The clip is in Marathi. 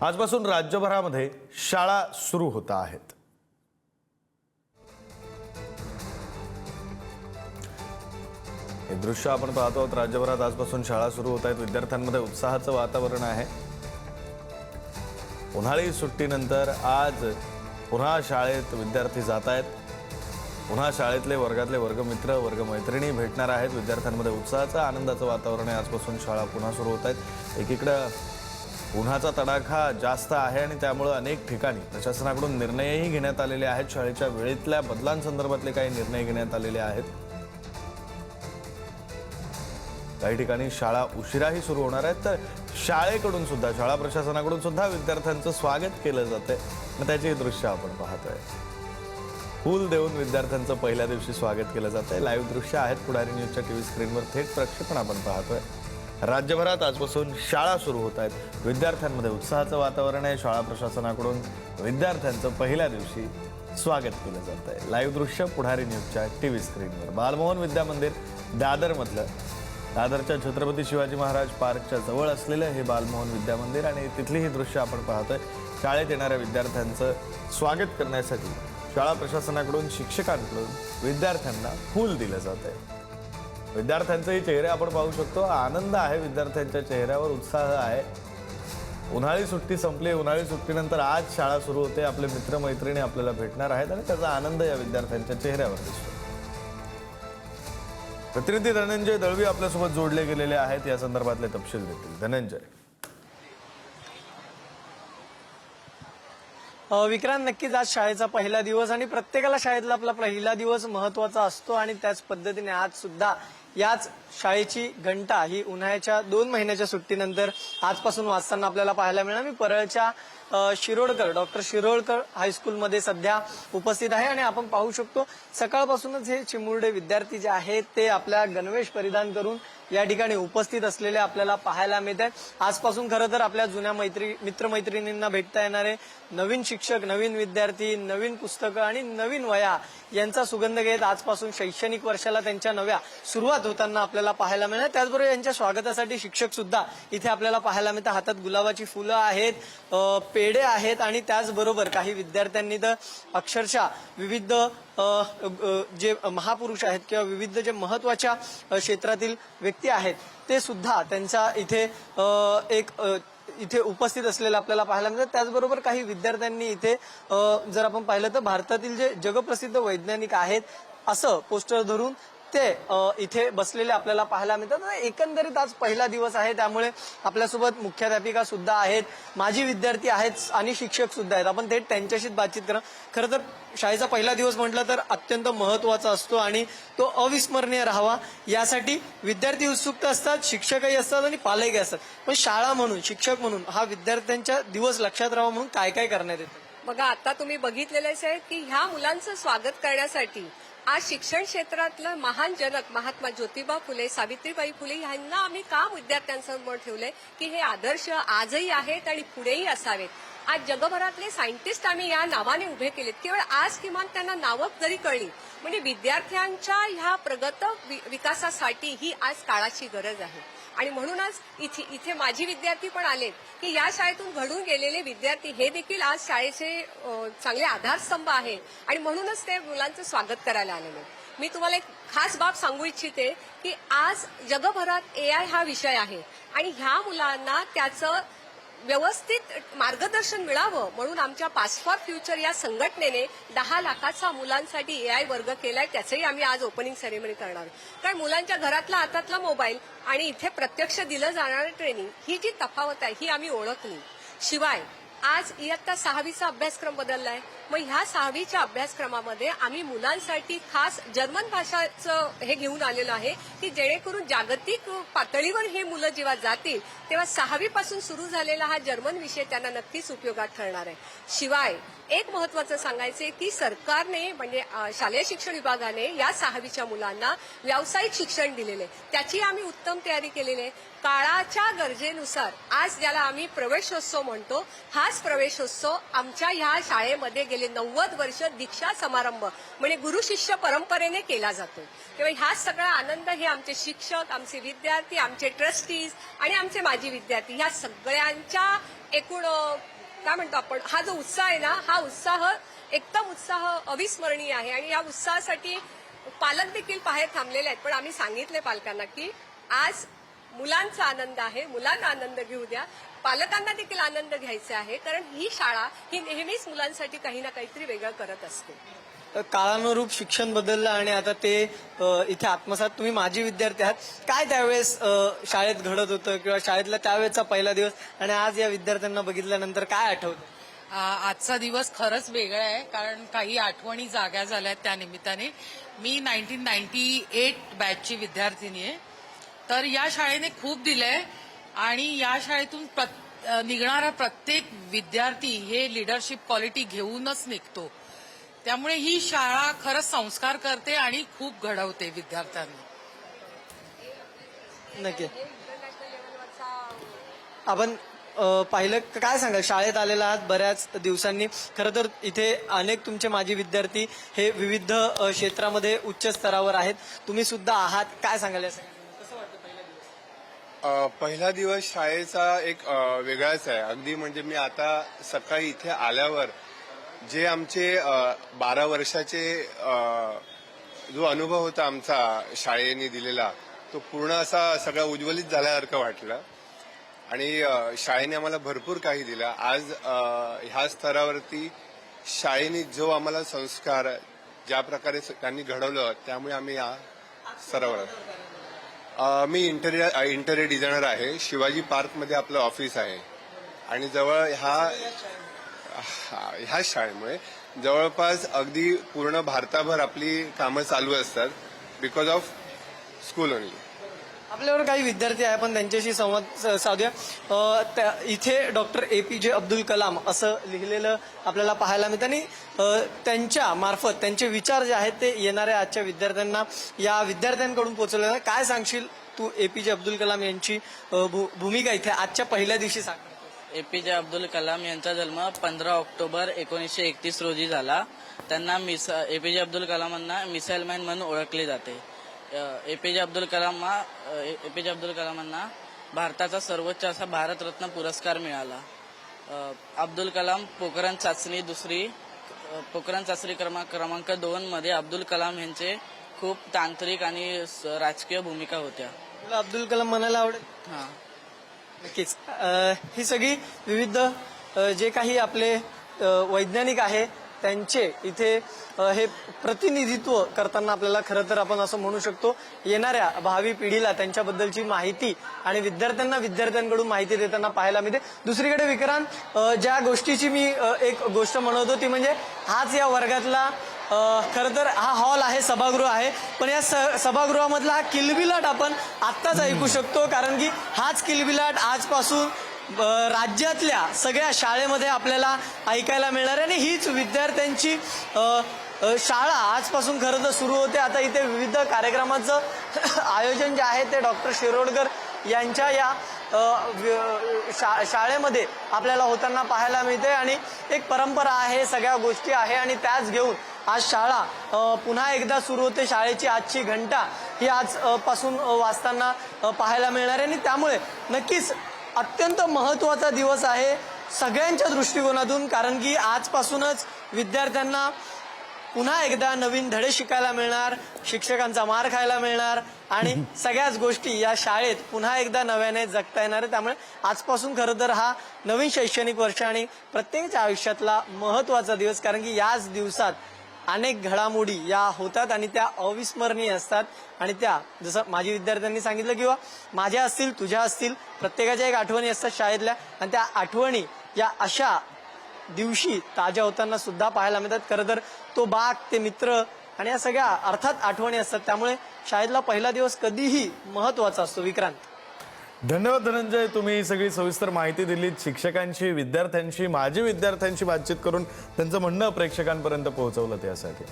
आजपासून राज्यभरामध्ये शाळा सुरू होत आहेत। हे दृश्य आपण पाहतो आहोत। राज्यभरात आजपासून शाळा सुरू होत आहेत। विद्यार्थ्यांमध्ये उत्साहाचं वातावरण आहे। उन्हाळी सुट्टीनंतर आज पुन्हा शाळेत विद्यार्थी जात आहेत। पुन्हा शाळेतले वर्गातले वर्गमित्र वर्गमैत्रिणी भेटणार आहेत। विद्यार्थ्यांमध्ये उत्साहाचं आनंदाचं वातावरण आहे। आजपासून शाळा पुन्हा सुरू होत आहेत। एकीकडे उन्हाचा तडाखा जास्त आहे आणि त्यामुळे अनेक ठिकाणी प्रशासनाकडून निर्णयही घेण्यात आलेले आहेत। शाळेच्या वेळेतल्या बदलांसंदर्भातले काही निर्णय घेण्यात आलेले आहेत। काही ठिकाणी शाळा उशिराही सुरू होणार आहेत, तर शाळेकडून सुद्धा शाळा प्रशासनाकडून सुद्धा विद्यार्थ्यांचं स्वागत केलं जातंय। मग त्याची दृश्य आपण पाहतोय। फूल देऊन विद्यार्थ्यांचं पहिल्या दिवशी स्वागत केलं जातंय। लाईव्ह दृश्य आहेत पुढारी न्यूजच्या टीव्ही स्क्रीनवर थेट प्रक्षेपण आपण पाहतोय। राज्यभरात आजपासून शाळा सुरू होत आहेत। विद्यार्थ्यांमध्ये उत्साहाचं वातावरण आहे। शाळा प्रशासनाकडून विद्यार्थ्यांचं पहिल्या दिवशी स्वागत केलं जातंय। लाईव्ह दृश्य पुढारी न्यूजच्या टीव्ही स्क्रीनवर। बालमोहन विद्या मंदिर दादरमधलं, दादरच्या छत्रपती शिवाजी महाराज पार्कच्या जवळ असलेलं हे बालमोहन विद्या मंदिर आणि तिथली ही दृश्य आपण पाहतोय। शाळेत येणाऱ्या विद्यार्थ्यांचं स्वागत करण्यासाठी शाळा प्रशासनाकडून शिक्षकांकडून विद्यार्थ्यांना फूल दिलं जातंय। विद्यार्थ्यांचे चेहरे आपण पाहू शकतो। आनंद आहे विद्यार्थ्यांच्या चेहऱ्यावर, उत्साह आहे। उन्हाळी सुट्टी संपली। उन्हाळी सुट्टीनंतर आज शाळा सुरू होते। आपले मित्रमैत्रिणी आपल्याला भेटणार आहेत आणि त्याचा आनंद या विद्यार्थ्यांच्या चेहऱ्यावर दिसतो। प्रतिनिधी धनंजय दळवी आपल्यासोबत जोडले गेलेले आहेत। या संदर्भातले तपशील देतील धनंजय। विक्रांत, नक्कीच आज शाळेचा पहिला दिवस आणि प्रत्येकाला शाळेतला आपला पहिला दिवस महत्त्वाचा असतो आणि त्याच पद्धतीने आज सुद्धा याच शाळेची घंटा ही उन्हाळ्याच्या 2 महिन्याच्या सुट्टीनंतर आजपासून वाजताना आपल्याला पाहायला मिळणार। मी परळच्या शिरोडकर डॉक्टर शिरोडकर हायस्कूलमध्ये सध्या उपस्थित आहे आणि आपण पाहू शकतो सकाळपासूनच हे चिमुरडे विद्यार्थी जे आहेत ते आपल्या गणवेश परिधान करून या ठिकाणी उपस्थित असलेले आपल्याला पाहायला मिळत आहेत। आजपासून खरं तर आपल्या जुन्या मित्रमैत्रिणींना भेटता येणारे नवीन शिक्षक, नवीन विद्यार्थी, नवीन पुस्तकं आणि नवीन वह्या यांचा सुगंध घेत आजपासून शैक्षणिक वर्षाला त्यांच्या नव्या सुरुवात होताना आपल्याला पाहायला मिळणार। त्याचबरोबर यांच्या स्वागतासाठी शिक्षक सुद्धा इथे आपल्याला पाहायला मिळतात। हातात गुलाबाची फुलं आहेत, पेढे आहेत आणि त्याचबरोबर काही विद्यार्थ्यांनी तर अक्षरशः विविध जे महापुरुष आहेत किंवा विविध जे महत्त्वाच्या क्षेत्रातील व्यक्ती आहेत ते सुद्धा त्यांच्या इथे उपस्थित असलेलं आपल्याला पाहायला मिळतं। त्याचबरोबर काही विद्यार्थ्यांनी इथे जर आपण पाहिलं तर भारतातील जे जगप्रसिद्ध वैज्ञानिक आहेत असं पोस्टर धरून ते इथे बसलेले आपल्याला पाहायला मिळतात। एकंदरीत आज पहिला दिवस आहे, त्यामुळे आपल्यासोबत मुख्याध्यापिका सुद्धा आहेत, माजी विद्यार्थी आहेत आणि शिक्षक सुद्धा आहेत। आपण थेट त्यांच्याशीच बातचीत करा। खरं तर शाळेचा पहिला दिवस म्हटलं तर अत्यंत महत्त्वाचा असतो आणि तो अविस्मरणीय राहावा यासाठी विद्यार्थी उत्सुक असतात, शिक्षकही असतात आणि पालकही असतात। पण शाळा म्हणून, शिक्षक म्हणून हा विद्यार्थ्यांच्या दिवस लक्षात राहावा म्हणून काय काय करण्यात येतं? बघा, आता तुम्ही बघितलेलेच आहे की ह्या मुलांचं स्वागत करण्यासाठी आज शिक्षण क्षेत्रातलं महान जनक महात्मा ज्योतिबा फुले, सावित्रीबाई फुले यांना आम्ही का विद्यार्थ्यांसमोर ठेवले की हे आदर्श आजही आहेत आणि पुढेही असावेत। आज जगभरातले सायंटिस्ट आम्ही या नावाने उभे केलेत। केवळ आज किमान त्यांना नावं जरी कळली म्हणजे विद्यार्थ्यांच्या ह्या प्रगत विकासासाठी ही आज काळाची गरज आहे। आणि म्हणूनच इथे माझी विद्यार्थी पण आलेत की या शाळेतून घडून गेलेले विद्यार्थी हे देखील आज शाळेचे चांगले आधारस्तंभ आहेत आणि म्हणूनच ते मुलांचं स्वागत करायला आलेले। मी तुम्हाला एक खास बाब सांगू इच्छिते की आज जगभरात AI हा विषय आहे आणि ह्या मुलांना त्याचं व्यवस्थित मार्गदर्शन मिळावं म्हणून आमच्या पास फॉर फ्युचर या संघटनेने 10 लाखाचा मुलांसाठी AI वर्ग केलाय। त्याचंही आम्ही आज ओपनिंग सेरेमनी करणार। कारण मुलांच्या घरातला हातातला मोबाईल आणि इथे प्रत्यक्ष दिलं जाणारं ट्रेनिंग ही जी तफावत आहे ही आम्ही ओळखली। शिवाय आज इयत्ता 6वीचा अभ्यासक्रम बदललाय। मग ह्या 6वीच्या अभ्यासक्रमामध्ये आम्ही मुलांसाठी खास जर्मन भाषाचं हे घेऊन आलेलो आहे की जेणेकरून जागतिक पातळीवर हे मुलं जेव्हा जातील तेव्हा 6वी पासून सुरू झालेला हा जर्मन विषय त्यांना नक्कीच उपयोगात ठरणार आहे। शिवाय एक महत्त्वाचं सांगायचे की सरकारने म्हणजे शालेय शिक्षण विभागाने या 6वीच्या मुलांना व्यावसायिक शिक्षण दिलेले, त्याची आम्ही उत्तम तयारी केलेली आहे। काळाच्या गरजेनुसार आज ज्याला आम्ही प्रवेशोत्सव म्हणतो, हाच प्रवेशोत्सव आमच्या ह्या शाळेमध्ये गेले 90 वर्ष दीक्षा समारंभ म्हणजे गुरु शिष्य परंपरेने केला जातो. तेव्हा हा सगळा आनंद हे आमचे शिक्षक, आमचे विद्यार्थी, आमचे ट्रस्टीज आणि आमचे माजी विद्यार्थी ह्या सगळ्यांच्या एकूण काय म्हणतो आपण, हा जो उत्साह आहे ना, हा उत्साह एकदम उत्साह अविस्मरणीय आहे. आणि या उत्साहासाठी पालक देखील बाहेर थांबलेले आहेत. पण आम्ही सांगितले पालकांना की आज मुलांचा आनंद आहे, मुलांना आनंद घेऊ द्या, पालकांना देखील आनंद घ्यायचा आहे, कारण ही शाळा ही नेहमीच मुलांसाठी काही ना काहीतरी वेगळं करत असते. काळानुरूप शिक्षण बदललं आणि आता ते इथे आत्मसात. तुम्ही माजी विद्यार्थी आहात, काय त्यावेळेस शाळेत घडत होतं किंवा शाळेतला त्यावेळेचा पहिला दिवस आणि आज या विद्यार्थ्यांना बघितल्यानंतर काय आठवतं? आजचा दिवस खरंच वेगळा आहे, कारण काही आठवणी जाग्या झाल्यात त्या निमित्ताने. मी 1998 बॅचची विद्यार्थिनी आहे. तर या शाळेने खूप दिलंय आणि या शाळेतून निघणारा प्रत्येक विद्यार्थी हे लिडरशिप क्वालिटी घेऊनच निघतो. त्यामुळे ही शाळा खरंच संस्कार करते आणि खूप घडवते विद्यार्थ्यांना. नक्की. आपण पाहिलं, काय सांगाल, शाळेत आलेला आहात बऱ्याच दिवसांनी. खरं तर इथे अनेक तुमचे माजी विद्यार्थी हे विविध क्षेत्रामध्ये उच्च स्तरावर आहेत, तुम्ही सुद्धा आहात. काय सांगाल या सगळ्यांना? कसं वाटतं पहिला दिवस? पहिला दिवस शाळेचा एक वेगळाच आहे अगदी. म्हणजे मी आता सकाळी इथे आल्यावर जे आमचे 12 वर्षाचे जो अनुभव होता आमचा शाळेने दिलेला, तो पूर्ण असा सगळा उज्ज्वलित झाल्यासारखं वाटलं. आणि शाळेने आम्हाला भरपूर काही दिलं. आज ह्या स्तरावरती शाळेने जो आम्हाला संस्कार ज्या प्रकारे त्यांनी घडवलं, त्यामुळे आम्ही या स्तरावर. मी इंटेरियर डिझायनर आहे. शिवाजी पार्कमध्ये आपलं ऑफिस आहे आणि जवळ ह्या शाळेमुळे जवळपास अगदी पूर्ण भारताभर आपली कामं चालू असतात, बिकॉज ऑफ स्कूल ओनली. आपल्यावर काही विद्यार्थी आहे, पण त्यांच्याशी संवाद साधूया. इथे डॉक्टर APJ अब्दुल कलाम असं लिहिलेलं आपल्याला पाहायला मिळतं आणि त्यांच्या मार्फत त्यांचे विचार जे आहेत ते येणाऱ्या आजच्या विद्यार्थ्यांना, या विद्यार्थ्यांकडून पोहोचवले. काय सांगशील तू APJ अब्दुल कलाम यांची भूमिका इथे आजच्या पहिल्या दिवशी सांग? APJ अब्दुल कलाम यांचा जन्म 15 ऑक्टोबर 1931 रोजी झाला. त्यांना APJ अब्दुल कलामांना मिसाईल मॅन म्हणून ओळखले जाते. APJ अब्दुल कलामांना भारताचा सर्वोच्च असा भारतरत्न पुरस्कार मिळाला. अब्दुल कलाम पोखरण चाचणी क्रमांक 2 मध्ये अब्दुल कलाम यांचे खूप तांत्रिक आणि राजकीय भूमिका होत्या. तुला अब्दुल कलाम म्हणायला आवडेल? हा, नक्कीच. ही सगळी विविध जे काही आपले वैज्ञानिक आहे त्यांचे इथे हे प्रतिनिधित्व करताना आपल्याला खरं तर आपण असं म्हणू शकतो, येणाऱ्या भावी पिढीला त्यांच्याबद्दलची माहिती आणि विद्यार्थ्यांकडून माहिती देताना पाहायला मिळते. दुसरीकडे विक्रांत, ज्या गोष्टीची मी एक गोष्ट म्हणत होती, म्हणजे हाच या वर्गातला खरं तर हा हॉल आहे, सभागृह आहे, पण या सभागृहामधला हा किलबिलाट आपण आत्ताच ऐकू शकतो, कारण की हाच किलबिलाट आजपासून राज्यातल्या सगळ्या शाळेमध्ये आपल्याला ऐकायला मिळणार आहे. आणि हीच विद्यार्थ्यांची शाळा आजपासून खरं तर सुरू होते. आता इथे विविध कार्यक्रमाचं आयोजन जे आहे ते डॉक्टर शिरोडकर यांच्या या शाळेमध्ये आपल्याला होताना पाहायला मिळते. आणि एक परंपरा आहे, सगळ्या गोष्टी आहे आणि त्याच घेऊन आज शाळा पुन्हा एकदा सुरू होते. शाळेची आजची घंटा ही आजपासून वाजताना पाहायला मिळणार आहे आणि त्यामुळे नक्कीच अत्यंत महत्वाचा दिवस आहे सगळ्यांच्या दृष्टिकोनातून, कारण की आजपासूनच विद्यार्थ्यांना पुन्हा एकदा नवीन धडे शिकायला मिळणार, शिक्षकांचा मार खायला मिळणार आणि सगळ्याच गोष्टी या शाळेत पुन्हा एकदा नव्याने जगता येणार आहे. त्यामुळे आजपासून खरं तर हा नवीन शैक्षणिक वर्ष आणि प्रत्येकाच्या आयुष्यातला महत्वाचा दिवस, कारण की याच दिवसात अनेक घडामोडी या होतात आणि त्या अविस्मरणीय असतात. आणि त्या जसं माझी विद्यार्थ्यांनी सांगितलं किंवा माझ्या असतील, तुझ्या असतील, प्रत्येकाच्या एक आठवणी असतात शाळेतल्या, आणि त्या आठवणी या अशा दिवशी ताज्या होताना सुद्धा पाहायला मिळतात. खरं तर तो बाग, ते मित्र आणि या सगळ्या अर्थात आठवणी असतात. त्यामुळे शाळेतला पहिला दिवस कधीही महत्वाचा असतो. विक्रांत, धन्यवाद धनंजय, तुम्ही ही सगळी सविस्तर माहिती दिलीत. शिक्षकांशी, विद्यार्थ्यांशी, माजी विद्यार्थ्यांशी बातचीत करून त्यांचं म्हणणं प्रेक्षकांपर्यंत पोहोचवलं त्यासाठी.